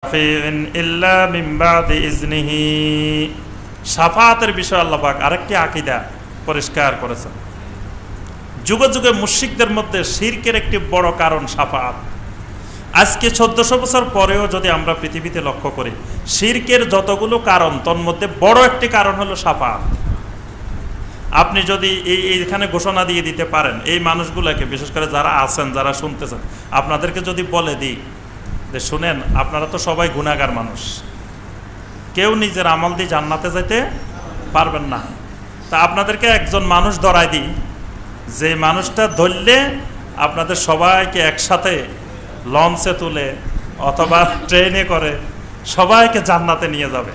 ইল্লা মিন বাদি ইজনিহি। শাফাআতের বিষয়ে আল্লাহ পাক আরেকটি আকীদা পরিষ্কার করেছেন। যুগে যুগে মুশরিকদের মধ্যে শিরকের একটি বড় কারণ শাফাআত। আজকে 1400 বছর পরেও যদি আমরা পৃথিবীতে লক্ষ্য করি, শিরকের যতগুলো কারণ তন্মধ্যে বড় একটি কারণ হলো শাফাআত। আপনি যদি এইখানে ঘোষণা দিয়ে দিতে পারেন, এই মানুষগুলোকে, বিশেষ করে যারা আছেন, যারা শুনতেছেন, আপনাদেরকে যদি বলে দিই যে শুনেন, আপনারা তো সবাই গুনাহগার মানুষ, কেউ নিজের আমল দিয়ে জান্নাতে যেতে পারবেন না, তা আপনাদেরকে একজন মানুষ ধরাই দিই, যে মানুষটা ধরলে আপনাদের সবাইকে একসাথে লঞ্চে তুলে অথবা ট্রেনে করে সবাইকে জান্নাতে নিয়ে যাবে।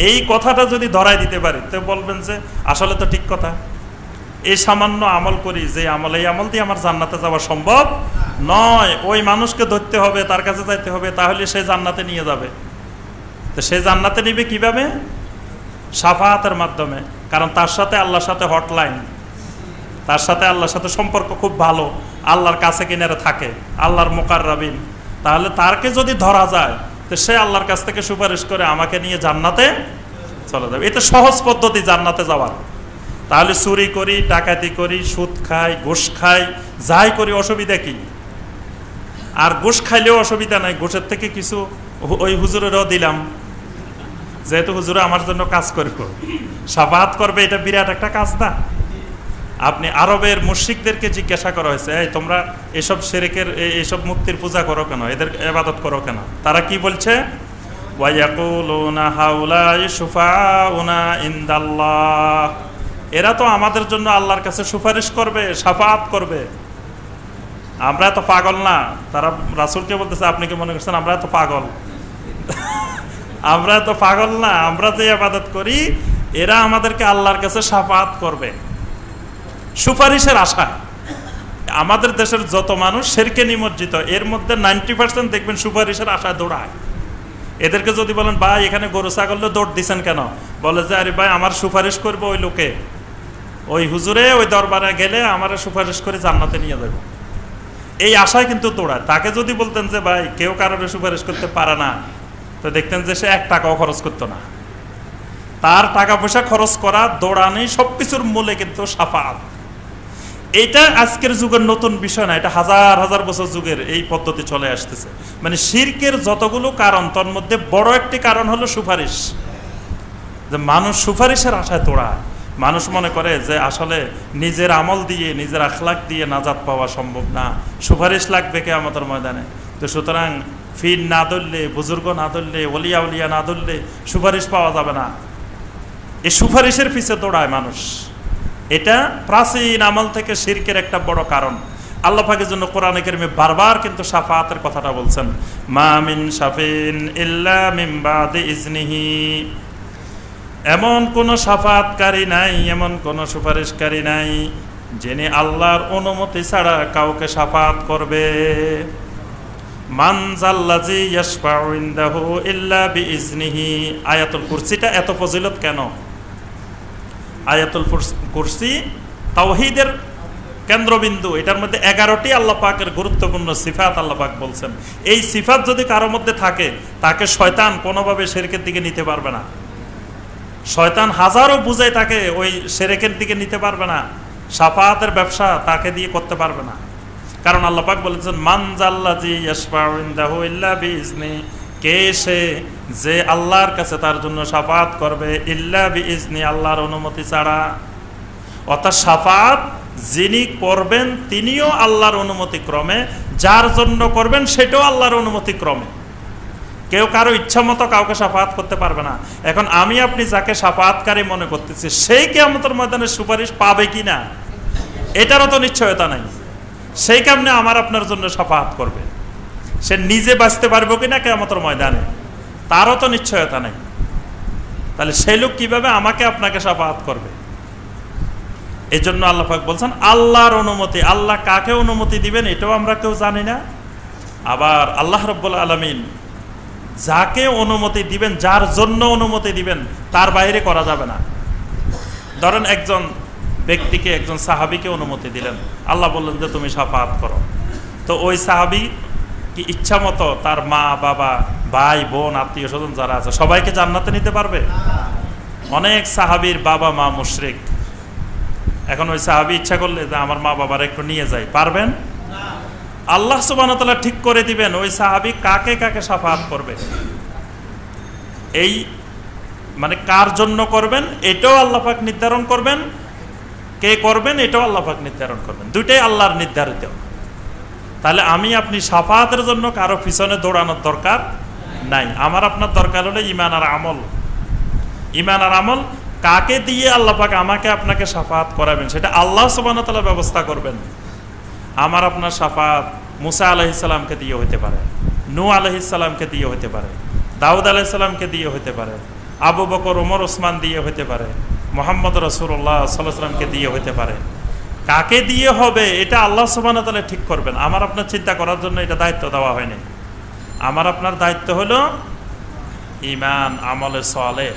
এই কথাটা যদি ধরাই দিতে পারি তো বলবেন যে আসলে তো ঠিক কথা, এই সামান্য আমল করি, যে আমল, এই আমল দিয়ে আমার জান্নাতে যাওয়া সম্ভব নয়, ওই মানুষকে ধরতে হবে, তার কাছে যাইতে হবে, তাহলে সে জান্নাতে নিয়ে যাবে। তো সে জান্নাতে নিবে কিভাবে? শাফাআতের মাধ্যমে। কারণ তার সাথে আল্লাহর সাথে হটলাইন, তার সাথে আল্লাহর সাথে সম্পর্ক খুব ভালো, আল্লাহর কাছে কিনারে থাকে, আল্লাহর মুকাররাবিন। তাহলে তারকে যদি ধরা যায় তো সে আল্লাহর কাছ থেকে সুপারিশ করে আমাকে নিয়ে জান্নাতে চলে যাবে। এটা সহজ পদ্ধতি জান্নাতে যাওয়ার। তাহলে চুরি করি, ডাকাতি করি, সুদ খাই, ঘুষ খাই, যাই করি, অসুবিধা কি? আর ঘুষ খাইলেও অসুবিধা নাই, ঘুষের থেকে কিছু ওই হুজুরেরও দিলাম, যেহেতু হুজুরে আমার জন্য কাজ করবে, শাফাআত করবে, এটা বিরাট একটা কাজ না? আপনি আরবের মুশরিকদেরকে জিজ্ঞাসা করা হয়েছে, এই তোমরা এসব শিরকের, এইসব মূর্তির পূজা করো কেন, এদের ইবাদত করো কেন? তারা কি বলছে? ওয়ায়াকুলুনা হাউলাই শুফাউনা ইনদাল্লাহ, এরা তো আমাদের জন্য আল্লাহর কাছে সুপারিশ করবে, শাফাআত করবে। আমরা তো পাগল না? তারা রাসূলকে বলতেছে, আপনি কি মনে করছেন আমরা তো পাগল? আমরা তো পাগল না, আমরা যে ইবাদত করি, এরা আমাদেরকে আল্লাহর কাছে শাফাআত করবে, সুপারিশের আশায়। আমাদের দেশের যত মানুষ শিরকে নিমজ্জিত, এর মধ্যে 90% দেখবেন সুপারিশের আশায় দৌড়ায়। এদেরকে যদি বলেন ভাই এখানে গরু ছাগলে দৌড় দিচ্ছেন কেন, বলে যে আরে ভাই আমার সুপারিশ করবে ওই লোকে, ওই হুজুরে, ওই দরবারে গেলে আমার সুপারিশ করে জান্নাতে নিয়ে যাবে, এই আশায় কিন্তু দৌড়ায়। তাকে যদি বলতেন যে ভাই কেউ কারোর সুপারিশ করতে পারে না, তো দেখতেন যে সে 1 টাকাও খরচ করতো না। তার টাকা পয়সা খরচ করা, দৌড়ানি, সবকিছুর মূলে কিন্তু শাফাআত। এটা আজকের যুগের নতুন বিষয় না, এটা হাজার হাজার বছর যুগের এই পদ্ধতি চলে আসতেছে। মানে শিরকের যতগুলো কারণ, তার মধ্যে বড় একটি কারণ হলো সুপারিশ। যে মানুষ সুপারিশের আশায় দৌড়ায়। মানুষ মনে করে যে আসলে নিজের আমল দিয়ে, নিজের আখলাক দিয়ে নাজাত পাওয়া সম্ভব না, সুপারিশ লাগবে কিয়ামতের ময়দানে। তো সুতরাং ফির না ধরলে, বুজুর্গ না ধরলে, ওলিয়া উলিয়া না ধরলে সুপারিশ পাওয়া যাবে না। এই সুপারিশের পিছে দৌড়ায় মানুষ। এটা প্রাচীন আমল থেকে শিরকের একটা বড় কারণ। আল্লাহ পাকের জন্য কোরআনে কারিমে বারবার কিন্তু শাফাআতের কথাটা বলছেন, মা মিন শাফিন ইল্লা মিন বাদি ইজনিহি। এমন কোন শাফাআতকারী নাই, এমন কোন সুপারিশকারী নাই যিনি আল্লাহর অনুমতি ছাড়া কাউকে শাফাআত করবে। মান যাল্লাযী ইয়াশফাউ ইনদাহু ইল্লা বিইজনিহি। আয়াতুল কুরসিটা এত ফজিলত কেন? আয়াতুল কুরসি তাওহীদের কেন্দ্রবিন্দু। এটার মধ্যে 11টি আল্লাহ পাকের গুরুত্বপূর্ণ সিফাত আল্লাহ পাক বলছেন। এই সিফাত যদি কারোর মধ্যে থাকে, তাকে শয়তান কোনোভাবে শিরকের দিকে নিতে পারবে না। শয়তান হাজারো বুঝায় তাকে ওই শিরকের দিকে নিতে পারবে না। শাফাআতের ব্যবসা তাকে দিয়ে করতে পারবে না। কারণ আল্লাহ পাক বলেছেন, মান যাল্লাযী ইয়াশফাউ ইনদাহু ইল্লা বিইজনি, কে সে যে আল্লাহর কাছে তার জন্য শাফাআত করবে, ইল্লা বিইজনি, আল্লাহর অনুমতি ছাড়া। অর্থাৎ শাফাআত যিনি করবেন তিনিও আল্লাহর অনুমতি ক্রমে, যার জন্য করবেন সেটাও আল্লাহর অনুমতি ক্রমে। কেউ কারো ইচ্ছা মতো কাউকে শাফাআত করতে পারবে না। এখন আমি আপনি যাকে শাফাআতকারী মনে করতেছি, সেই কিয়ামতের ময়দানে সুপারিশ পাবে কিনা এটারও তো নিশ্চয়তা নাই। সেই কেমনে আমার আপনার জন্য শাফাআত করবে? সে নিজে বাঁচতে পারবে কিনা কিয়ামতের ময়দানে, তারও তো নিশ্চয়তা নেই। তাহলে সেই লোক কিভাবে আমাকে আপনাকে শাফাআত করবে? এই জন্য আল্লাহ পাক বলছেন আল্লাহর অনুমতি। আল্লাহ কাকে অনুমতি দিবেন এটাও আমরা কেউ জানি না। আবার আল্লাহ রাব্বুল আলামিন যাকে অনুমতি দিবেন, যার জন্য অনুমতি দিবেন, তার বাইরে করা যাবে না। ধরেন একজন ব্যক্তিকে, একজন সাহাবীকে অনুমতি দিলেন, আল্লাহ বললেন যে তুমি শাফাআত করো। তো ওই সাহাবী কি ইচ্ছা মতো তার মা বাবা ভাই বোন আত্মীয় স্বজন যারা আছে সবাইকে জান্নাতে নিতে পারবে? অনেক সাহাবীর বাবা মা মুশরিক, এখন ওই সাহাবী ইচ্ছা করলে যে আমার মা বাবার একটু নিয়ে যাই, পারবেন? আল্লাহ সুবহানাহু ওয়া তাআলা ঠিক করে দিবেন ওই সাহাবী কাকে কাকে শাফাআত করবে। এই মানে কার জন্য করবেন এটাও আল্লাহ পাক নির্ধারণ করবেন, কে করবেন এটাও আল্লাহ পাক নির্ধারণ করবেন, দুইটাই আল্লাহর নির্ধারিত। তাহলে আমি আপনি শাফাআতের জন্য কারো পিছনে দৌড়ানোর দরকার নাই। আমার আপনার দরকার হলো ঈমান আর আমল। ঈমান আর আমল কাকে দিয়ে আল্লাহ পাক আমাকে আপনাকে শাফাআত করাবেন সেটা আল্লাহ সুবহানাহু ওয়া তাআলা ব্যবস্থা করবেন। আমার আপনার শাফাআত মুসা আলাইহিস সালামকে দিয়ে হতে পারে, নূহ আলাইহিস সালামকে দিয়ে হতে পারে, দাউদ আলাইহিস সালামকে দিয়ে হতে পারে, আবু বকর ওমর ওসমান দিয়ে হতে পারে, মুহাম্মদ রাসূলুল্লাহ সাল্লাল্লাহু আলাইহি ওয়াসাল্লামকে দিয়ে হতে পারে। কাকে দিয়ে হবে এটা আল্লাহ সুবহানাহু ওয়া তাআলা ঠিক করবেন। আমার আপনার চিন্তা করার জন্য এটা দায়িত্ব দেওয়া হয়নি। আমার আপনার দায়িত্ব হলো ঈমান, আমলে সালেহ,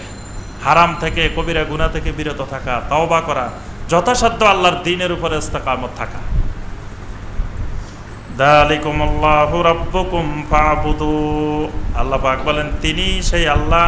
হারাম থেকে কবিরা গুনাহ থেকে বিরত থাকা, তওবা করা, যথাসাধ্য আল্লাহর দ্বীনের উপরে ইস্তেকামত থাকা। যালিকুমুল্লাহু রাব্বুকুম ফা'বুদু, আল্লাহ পাক বলেন তিনি সেই আল্লাহ